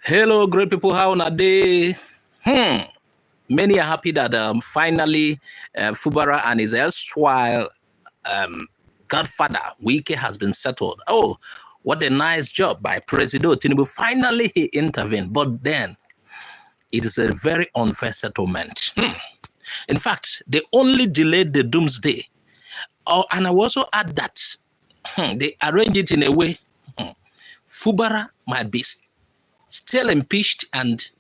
Hello, great people. How are they? Many are happy that finally Fubara and his erstwhile um, godfather Wike has been settled. Oh, what a nice job by President Tinubu. Finally, he intervened. But then it is a very unfair settlement. In fact, they only delayed the doomsday. Oh, and I will also add that they arranged it in a way Fubara might be still impeached and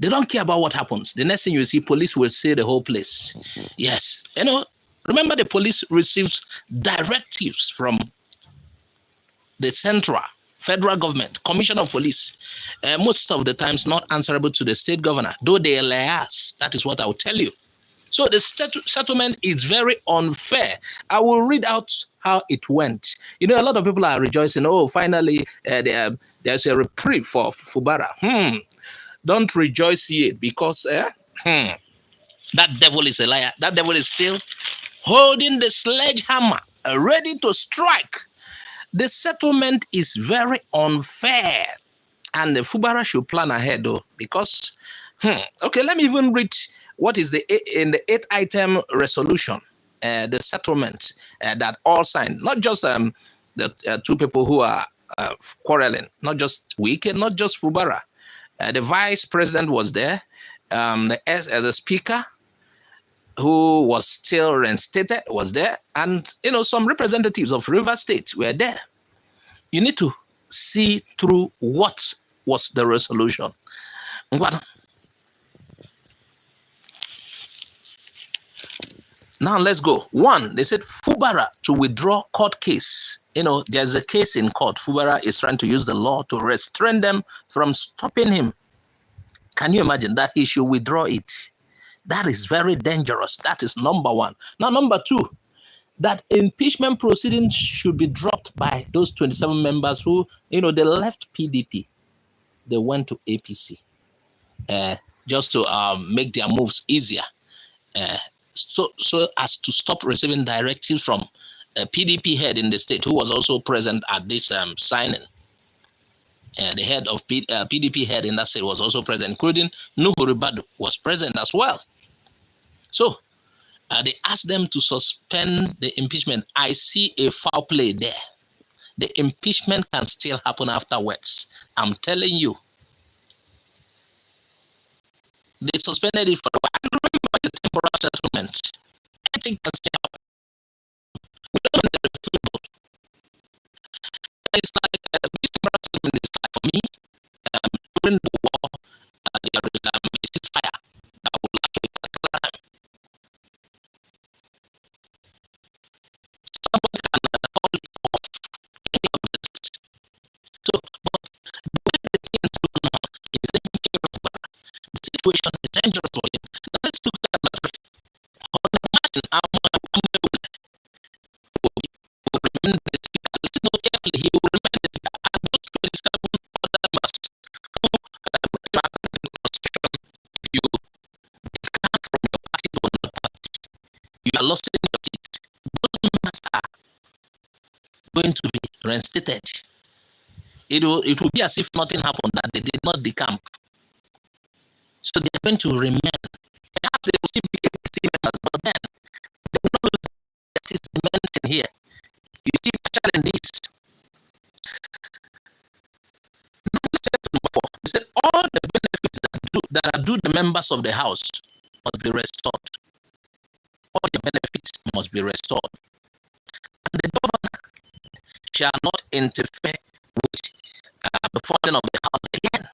they don't care about what happens. The next thing you see, police will say the whole place. Yes. Remember the police receives directives from the central federal government, commission of police, most of the times not answerable to the state governor, though they are liars. That is what I will tell you. So the settlement is very unfair. I will read out how it went. A lot of people are rejoicing. Oh, finally, there's a reprieve for Fubara. Don't rejoice yet because that devil is a liar. That devil is still holding the sledgehammer, ready to strike. The settlement is very unfair. And the Fubara should plan ahead though, because, okay, let me even read what is in the 8-item resolution, the settlement that all signed, not just the two people who are quarreling, not just Wike, not just Fubara. The vice president was there, as a speaker who was still reinstated was there, and some representatives of River State were there. You need to see through what was the resolution. Now let's go. One, they said Fubara to withdraw court case. There's a case in court. Fubara is trying to use the law to restrain them from stopping him. Can you imagine that he should withdraw it? That is very dangerous. That is number one. Now, number two, that impeachment proceedings should be dropped by those 27 members who, they left PDP. They went to APC just to make their moves easier. So as to stop receiving directives from a PDP head in the state who was also present at this signing. The head of PDP head in that state was also present, including Nuhu Ribadu was present as well. So they asked them to suspend the impeachment. I see a foul play there. The impeachment can still happen afterwards. I'm telling you. They suspended it for a while. I remember the temporal settlement. I think that's still happen. We don't know the refusal. It's like this temporal settlement is like for me. During the war, there is a ceasefire that will last for a particular time. Someone can call it off any of this. So, but the way the things go now is dangerous. The situation is dangerous for him. Now let's look at that. Imagine how will remain the speaker. Listen carefully. He will remain the speaker. And those 27 other members who you declare from your party to another party, you are losing your seat. Those members are going to be reinstated. It will be as if nothing happened, that they did not decamp. So they are going to remain. Perhaps they will still be APC members, but then they will not lose their seats in here. You see, in this. They said all the benefits that are due the members of the House must be restored. All the benefits must be restored. And the governor shall not interfere with the funding of the House again.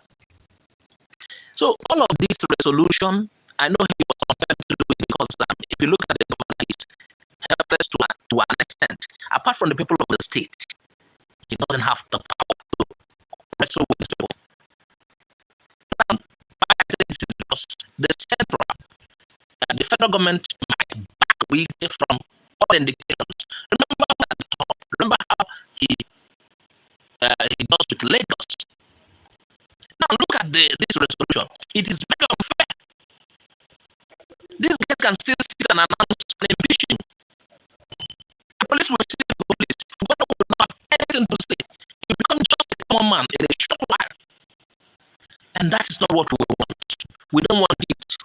So all of this resolution, I know he was compelled to do it because if you look at the governor, he's helpless to an extent. Apart from the people of the state, he doesn't have the power to wrestle with the people. Because the federal government might back away from all indications. Remember how he does with Lagos. Now look at this resolution. It is very unfair. These guys can still sit and announce an impeachment. The police will still be the police. Fubara will not have anything to say. You become just a common man in a short while. And that is not what we want. We don't want it.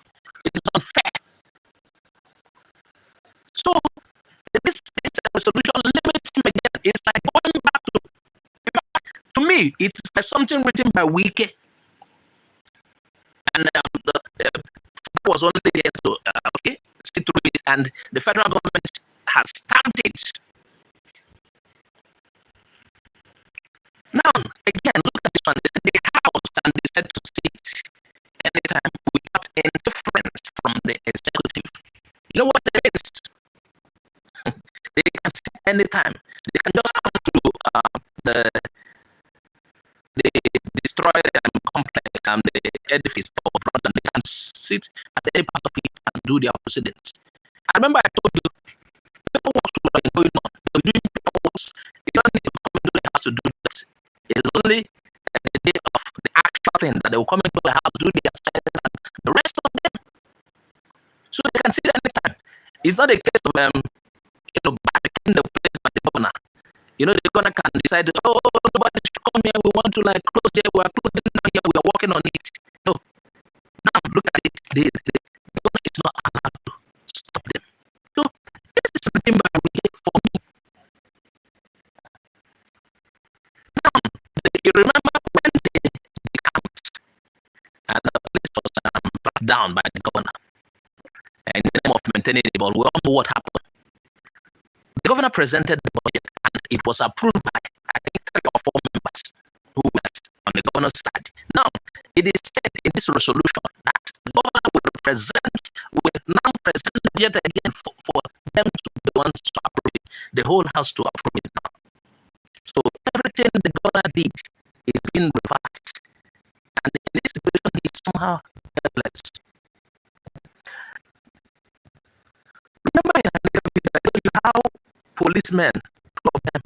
It is unfair. So this resolution limits him again. It's like going back to me, it's like something written by Wike. And the was only there to see through it, and the federal government has stamped it. Now, again, look at this one. They said the House can decide to sit anytime without interference from the executive. You know what it is? They can sit anytime. They can just come to the destroyed complex and the edifice or product, and they can sit at any part of it and do their proceedings. I remember I told you, paperwork were going on. They were doing paperwork. You don't need to come into the house to do this. It's only the day of the actual thing that they will come into the house, do their assignments, and the rest of them. So they can sit anytime. It's not a case of barricading the place by the governor. You know, the governor can decide, oh, nobody should come here, we want to close here, we are closing down here, we are working on it. No. Now look at it. The governor is not allowed to stop them. So this is written by Wike for me. Now, you remember when the camp and the place was brought down by the governor in the name of maintaining the ball, we all know what happened. The governor presented the budget and it was approved by, I think, 3 or 4 members who were on the governor's side. Now, it is said in this resolution that the governor will now present the budget again for them to be the ones to approve it, the whole house to approve it now. So everything the governor did is being reversed. And in this situation, he's somehow helpless. Remember, I told you how policemen, two of them,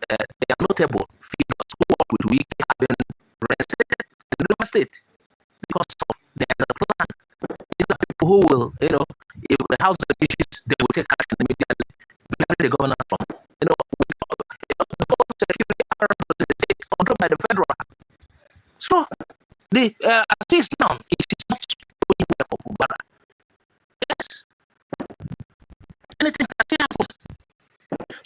they are notable figures who work with Wike, have been arrested in River State because of their plan. These are people who will, if the house issues, they will take action immediately. Bury the governor from, the whole security apparatus in the state controlled by the federal. So, at least now, it is not going well for Fubara. Yes. Anything can still happen.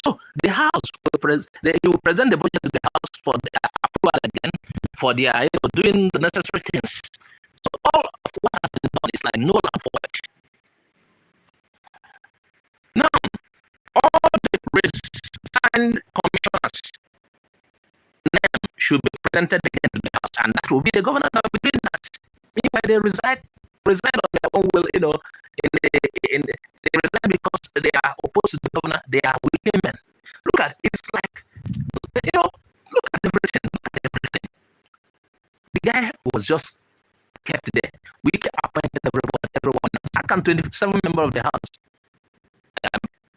So the House will present the budget to the House for the approval again, for their doing the necessary things. So all of what has been done is like null and void. Now, all the signed commissioners name should be presented again to the House, and that will be the governor that will be doing that. Meanwhile, they reside on their own will, they resign because they are opposed to the governor, they are weak men. Look at it, it's like, look at everything. The guy was just kept there. We appointed everyone. Second 27 member of the House.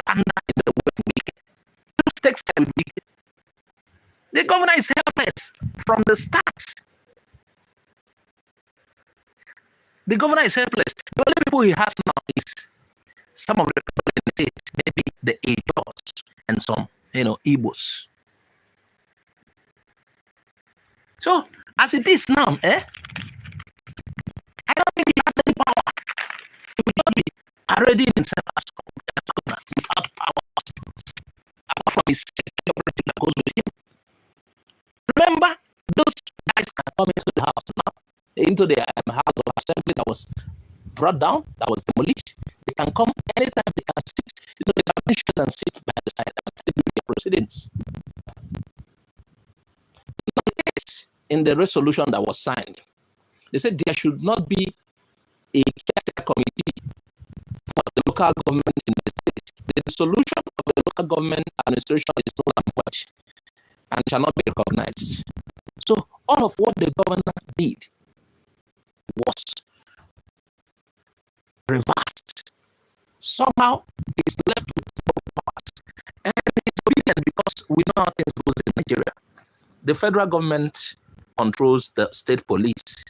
And in the way of Wike. Just takes time with Wike. The governor is helpless from the start. The governor is helpless. The only people he has now is some of the people in the state, maybe the Ajos and some, Igbos. So, as it is now, I don't think he has any power. He will not be parading himself as governor without power. Apart from his security that goes with him. Remember, those guys can come into the house now, into the house of assembly that was brought down, that was demolished. They can come anytime, they can sit, they can push and sit by the side and still do their proceedings. In the resolution that was signed, they said there should not be a caretaker committee for the local government in the state. The solution of the local government administration is null and void and shall not be recognized. So all of what the governor did was reversed. Somehow it's left with no part. And it's obedient because we know how things goes in Nigeria. The federal government controls the state police.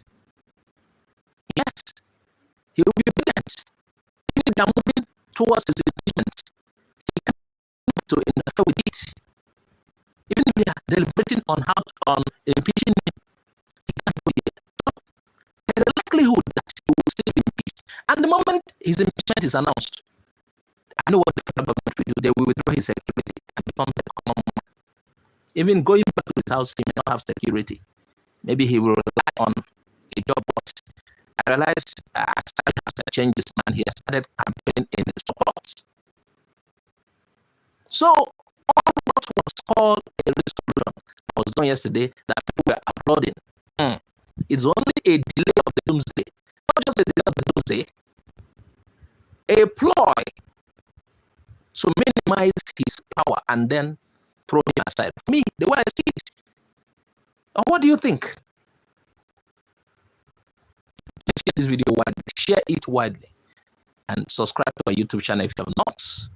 Yes, he will be obedient. If they are moving towards his impeachment, he can interfere with it. Even if they are deliberating on impeaching him, he can't do it. And the moment his impeachment is announced, I know what the federal government will do. They will withdraw his security and become a common man. Even going back to his house, he may not have security. Maybe he will rely on a job. But I realized as time has changed this man, he has started campaigning in his support. So all what was called a resolution that was done yesterday that people were applauding, it's only a delay of the doomsday. Not just a delay of the doomsday, a ploy to minimize his power and then throw him aside. For me, the way I see it. What do you think? Share this video widely, share it widely, and subscribe to my YouTube channel if you have not.